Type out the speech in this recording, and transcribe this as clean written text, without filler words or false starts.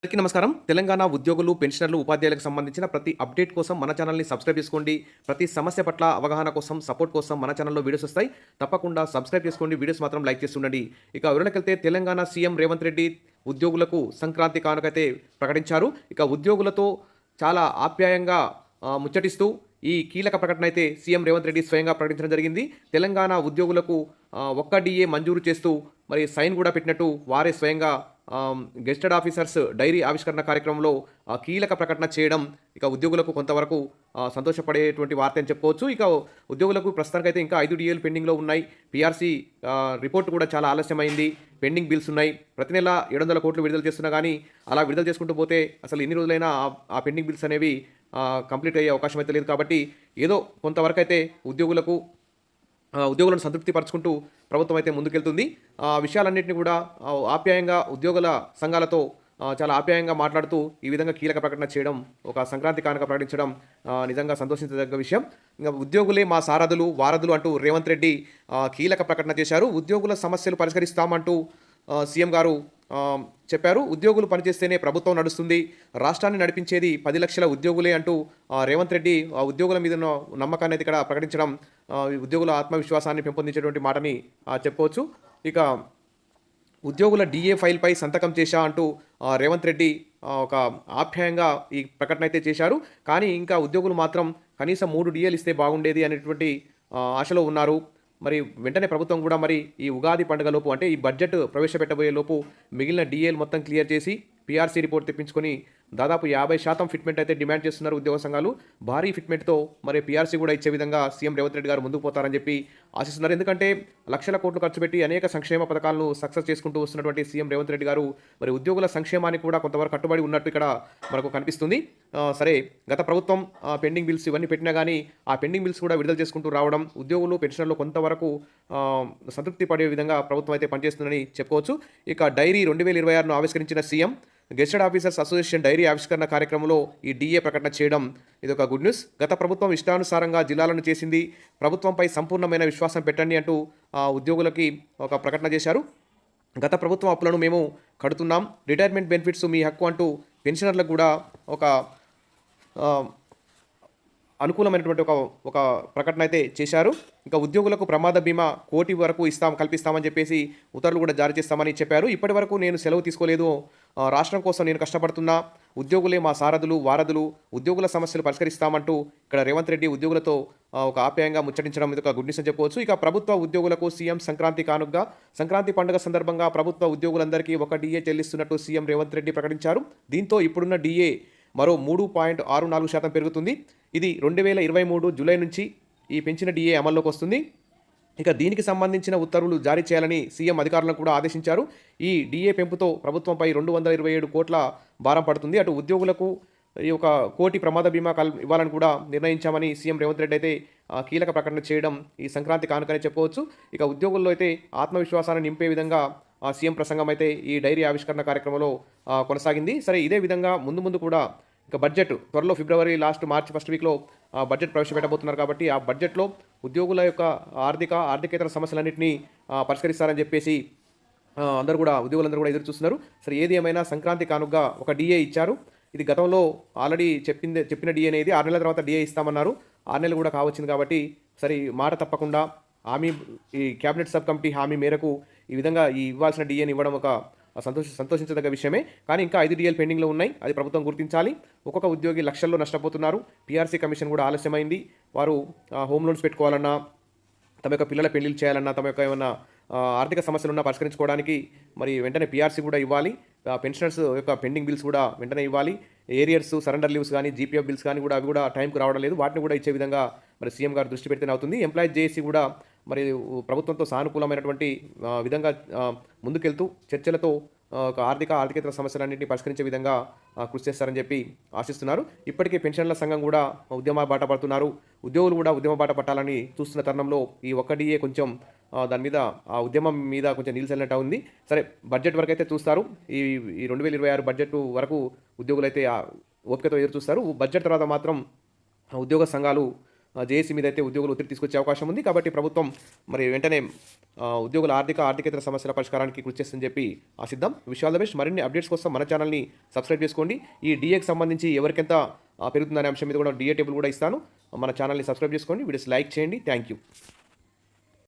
అందరికీ నమస్కారం. తెలంగాణ ఉద్యోగులు, పెన్షనర్లు, ఉపాధ్యాయులకు సంబంధించిన ప్రతి అప్డేట్ కోసం మన ఛానల్‌ని సబ్స్క్రైబ్ చేసుకోండి. ప్రతి సమస్య పట్ల అవగాహన కోసం, సపోర్ట్ కోసం మన ఛానల్‌లో వీడియోస్ వస్తాయి. తప్పకుండా సబ్స్క్రైబ్ చేసుకోండి. వీడియోస్ మాత్రం లైక్ చేసి ఉండండి. ఇక వివరణకెళ్తే తెలంగాణ సీఎం రేవంత్ రెడ్డి ఉద్యోగులకు సంక్రాంతి కానుకైతే ప్రకటించారు. ఇక ఉద్యోగులతో చాలా ఆప్యాయంగా ముచ్చటిస్తూ ఈ కీలక ప్రకటన అయితే సీఎం రేవంత్ రెడ్డి స్వయంగా ప్రకటించడం జరిగింది. తెలంగాణ ఉద్యోగులకు ఒక్క డీఏ మంజూరు చేస్తూ మరి సైన్ కూడా పెట్టినట్టు వారే స్వయంగా గెస్టెడ్ ఆఫీసర్స్ డైరీ ఆవిష్కరణ కార్యక్రమంలో కీలక ప్రకటన చేయడం ఇక ఉద్యోగులకు కొంతవరకు సంతోషపడేటువంటి వార్త అని చెప్పుకోవచ్చు. ఇక ఉద్యోగులకు ప్రస్తుతానికైతే ఇంకా 5 డీఏలు పెండింగ్లో ఉన్నాయి. పీఆర్సీ రిపోర్ట్ కూడా చాలా ఆలస్యమైంది. పెండింగ్ బిల్స్ ఉన్నాయి. ప్రతి నెల 700 కోట్లు విడుదల చేస్తున్నా కానీ అలా విడుదల చేసుకుంటూ పోతే అసలు ఎన్ని రోజులైనా ఆ పెండింగ్ బిల్స్ అనేవి కంప్లీట్ అయ్యే అవకాశం అయితే లేదు. కాబట్టి ఏదో కొంతవరకు అయితే ఉద్యోగులను సంతృప్తి పరుచుకుంటూ ప్రభుత్వం అయితే ముందుకెళ్తుంది. విషయాలన్నింటినీ కూడా ఆప్యాయంగా ఉద్యోగుల సంఘాలతో చాలా ఆప్యాయంగా మాట్లాడుతూ ఈ విధంగా కీలక ప్రకటన చేయడం, ఒక సంక్రాంతి కానుక ప్రకటించడం నిజంగా సంతోషించదగ్గ విషయం. ఇంకా ఉద్యోగులే మా సారథులు, వారధులు అంటూ రేవంత్ రెడ్డి కీలక ప్రకటన చేశారు. ఉద్యోగుల సమస్యలు పరిష్కరిస్తామంటూ సీఎం గారు చెప్పారు. ఉద్యోగులు పనిచేస్తేనే ప్రభుత్వం నడుస్తుంది, రాష్ట్రాన్ని నడిపించేది 10 లక్షల ఉద్యోగులే అంటూ రేవంత్ రెడ్డి ఉద్యోగుల మీద నమ్మకాన్ని అయితే ఇక్కడ ప్రకటించడం ఉద్యోగుల ఆత్మవిశ్వాసాన్ని పెంపొందించేటువంటి మాటని చెప్పుకోవచ్చు. ఇక ఉద్యోగుల డీఏ ఫైల్పై సంతకం చేశా అంటూ రేవంత్ రెడ్డి ఒక ఆప్యాయంగా ఈ ప్రకటన అయితే చేశారు. కానీ ఇంకా ఉద్యోగులు మాత్రం కనీసం 3 డీఏలు ఇస్తే బాగుండేది అనేటువంటి ఆశలో ఉన్నారు. మరి వెంటనే ప్రభుత్వం కూడా మరి ఈ ఉగాది పండుగలోపు, అంటే ఈ బడ్జెట్ ప్రవేశపెట్టబోయే లోపు మిగిలిన డీఏలు మొత్తం క్లియర్ చేసి పీఆర్సీ రిపోర్ట్ తెప్పించుకొని దాదాపు 50% ఫిట్మెంట్ అయితే డిమాండ్ చేస్తున్నారు ఉద్యోగ సంఘాలు. భారీ ఫిట్మెంట్తో మరి పీఆర్సీ కూడా ఇచ్చే విధంగా సీఎం రేవంత్ రెడ్డి గారు ముందుకు పోతారని చెప్పి ఆశిస్తున్నారు. ఎందుకంటే లక్షల కోట్లు ఖర్చు పెట్టి అనేక సంక్షేమ పథకాలను సక్సెస్ చేసుకుంటూ వస్తున్నటువంటి సీఎం రేవంత్ రెడ్డి గారు మరి ఉద్యోగుల సంక్షేమానికి కూడా కొంతవరకు కట్టుబడి ఉన్నట్టు ఇక్కడ మనకు కనిపిస్తుంది. సరే, గత ప్రభుత్వం పెండింగ్ బిల్స్ ఇవన్నీ పెట్టినా కానీ ఆ పెండింగ్ బిల్స్ కూడా విడుదల చేసుకుంటూ రావడం, ఉద్యోగులు పెన్షన్లు కొంతవరకు సంతృప్తి పడే విధంగా ప్రభుత్వం అయితే పనిచేస్తుందని చెప్పుకోవచ్చు. ఇక డైరీ 2026ను ఆవిష్కరించిన CM gazetted officers association diary ఆవిష్కరణ కార్యక్రమంలో ఈ డీఏ ప్రకటన చేయడం ఇది ఒక గుడ్ న్యూస్. గత ప్రభుత్వం ఇష్టానుసారంగా జిల్లాలను చేసింది, ప్రభుత్వంపై సంపూర్ణమైన విశ్వాసం పెట్టండి అంటూ ఉద్యోగులకి ఒక ప్రకటన చేశారు. గత ప్రభుత్వం అప్పులను మేము కడుతున్నాం, రిటైర్మెంట్ బెనిఫిట్స్ మీ హక్కు అంటూ పెన్షనర్లకు కూడా ఒక అనుకూలమైనటువంటి ఒక ప్రకటన అయితే చేశారు. ఇంకా ఉద్యోగులకు ప్రమాద బీమా 1 కోటి వరకు కల్పిస్తామని చెప్పేసి ఉత్తర్వులు కూడా జారీ చేస్తామని చెప్పారు. ఇప్పటి వరకు నేను సెలవు తీసుకోలేదు, రాష్ట్రం కోసం నేను కష్టపడుతున్నా, ఉద్యోగులే మా సారథులు, వారధులు, ఉద్యోగుల సమస్యలు పరిష్కరిస్తామంటూ ఇక్కడ రేవంత్ రెడ్డి ఉద్యోగులతో ఒక ఆప్యాయంగా ముచ్చటించడం ఇది ఒక గుడ్ న్యూస్ అని చెప్పవచ్చు. ఇక ప్రభుత్వ ఉద్యోగులకు సీఎం సంక్రాంతి కానుకగా సంక్రాంతి పండుగ సందర్భంగా ప్రభుత్వ ఉద్యోగులందరికీ 1 డీఏ చెల్లిస్తున్నట్టు సీఎం రేవంత్ రెడ్డి ప్రకటించారు. దీంతో ఇప్పుడున్న డీఏ మరో 3.64% పెరుగుతుంది. ఇది 2023 జూలై నుంచి ఈ పెంచిన డీఏ అమల్లోకి వస్తుంది. ఇక దీనికి సంబంధించిన ఉత్తర్వులు జారీ చేయాలని సీఎం అధికారులను కూడా ఆదేశించారు. ఈ డీఏ పెంపుతో ప్రభుత్వంపై 227 కోట్ల భారం పడుతుంది. అటు ఉద్యోగులకు ఈ 1 కోటి ప్రమాద బీమా ఇవ్వాలని కూడా నిర్ణయించామని సీఎం రేవంత్ రెడ్డి అయితే కీలక ప్రకటన చేయడం ఈ సంక్రాంతి కానుకనే చెప్పుకోవచ్చు. ఇక ఉద్యోగుల్లో అయితే ఆత్మవిశ్వాసాన్ని నింపే విధంగా సీఎం ప్రసంగం అయితే ఈ డైరీ ఆవిష్కరణ కార్యక్రమంలో కొనసాగింది. సరే, ఇదే విధంగా ముందు కూడా ఇక బడ్జెట్ త్వరలో ఫిబ్రవరి మార్చి ఫస్ట్ వీక్లో బడ్జెట్ ప్రవేశపెట్టబోతున్నారు. కాబట్టి ఆ బడ్జెట్లో ఉద్యోగుల యొక్క ఆర్థికేతర సమస్యలన్నింటినీ పరిష్కరిస్తారని చెప్పేసి ఉద్యోగులందరూ కూడా ఎదురు చూస్తున్నారు. సరే, ఏది ఏమైనా సంక్రాంతి కానుకగా 1 డీఏ ఇచ్చారు. ఇది గతంలో ఆల్రెడీ చెప్పిన డీఏ అనేది 6 నెలల తర్వాత డీఏ ఇస్తామన్నారు. 6 నెలలు కూడా కావచ్చింది. కాబట్టి సరే, మాట తప్పకుండా ఈ క్యాబినెట్ సబ్ కమిటీ హామీ మేరకు ఈ విధంగా ఇవ్వాల్సిన డీఏని ఇవ్వడం ఒక సంతోషించదగ్గ విషయమే. కానీ ఇంకా 5 డీఏలు పెండింగ్లో ఉన్నాయి. అది ప్రభుత్వం గుర్తించాలి. ఒక్కొక్క ఉద్యోగి లక్షల్లో నష్టపోతున్నారు. పీఆర్సీ కమిషన్ కూడా ఆలస్యమైంది. వారు హోమ్ లోన్స్ పెట్టుకోవాలన్నా, తమ యొక్క పిల్లల పెళ్లిళ్ళు చేయాలన్నా, తమ యొక్క ఏమైనా ఆర్థిక సమస్యలున్నా పరిష్కరించుకోవడానికి మరి వెంటనే పీఆర్సీ కూడా ఇవ్వాలి. పెన్షనర్స్ యొక్క పెండింగ్ బిల్స్ కూడా వెంటనే ఇవ్వాలి. ఏరియర్స్, సరెండర్ లీవ్స్ కానీ, జీపీఎఫ్ బిల్స్ కానీ కూడా అవి కూడా టైంకి రావడం లేదు. వాటిని కూడా ఇచ్చే విధంగా మరి సీఎం గారు దృష్టి పెడితేనే అవుతుంది. ఎంప్లాయీస్ జేఏసీ కూడా మరి ప్రభుత్వంతో సానుకూలమైనటువంటి విధంగా ముందుకెళ్తూ చర్చలతో ఒక ఆర్థికేతర సమస్యలన్నింటినీ పరిష్కరించే విధంగా కృషి చేస్తారని చెప్పి ఆశిస్తున్నారు. ఇప్పటికే పెన్షన్ల సంఘం కూడా ఉద్యమ బాట పడుతున్నారు. ఉద్యోగులు కూడా ఉద్యమ బాట పట్టాలని చూస్తున్న తరుణంలో ఈ 1 డీఏ కొంచెం దాని మీద ఆ ఉద్యమం మీద కొంచెం నిలిచెళ్ళినట్టు ఉంది. సరే, బడ్జెట్ వరకు అయితే చూస్తారు. ఈ 2026 బడ్జెట్ వరకు ఉద్యోగులు అయితే ఓపికతో ఎదురు చూస్తారు. బడ్జెట్ తర్వాత మాత్రం ఉద్యోగ సంఘాలు జేఏసీ మీద అయితే ఉద్యోగులు ఒత్తిడి తీసుకొచ్చే అవకాశం ఉంది. కాబట్టి ప్రభుత్వం మరి వెంటనే ఉద్యోగుల ఆర్థికేతర సమస్యల పరిష్కారానికి కృషి చేస్తుందని చెప్పి ఆశిద్దాం. Wish all the best. మరిన్ని అప్డేట్స్ కోసం మన ఛానల్ని సబ్స్క్రైబ్ చేసుకోండి. ఈ డీఏకి సంబంధించి ఎవరికెంత పెరుగుతుందనే అంశం మీద కూడా డీఏ టేబుల్ కూడా ఇస్తాను. మన ఛానల్ని సబ్స్క్రైబ్ చేసుకోండి. వీడియోస్ లైక్ చేయండి. Thank you.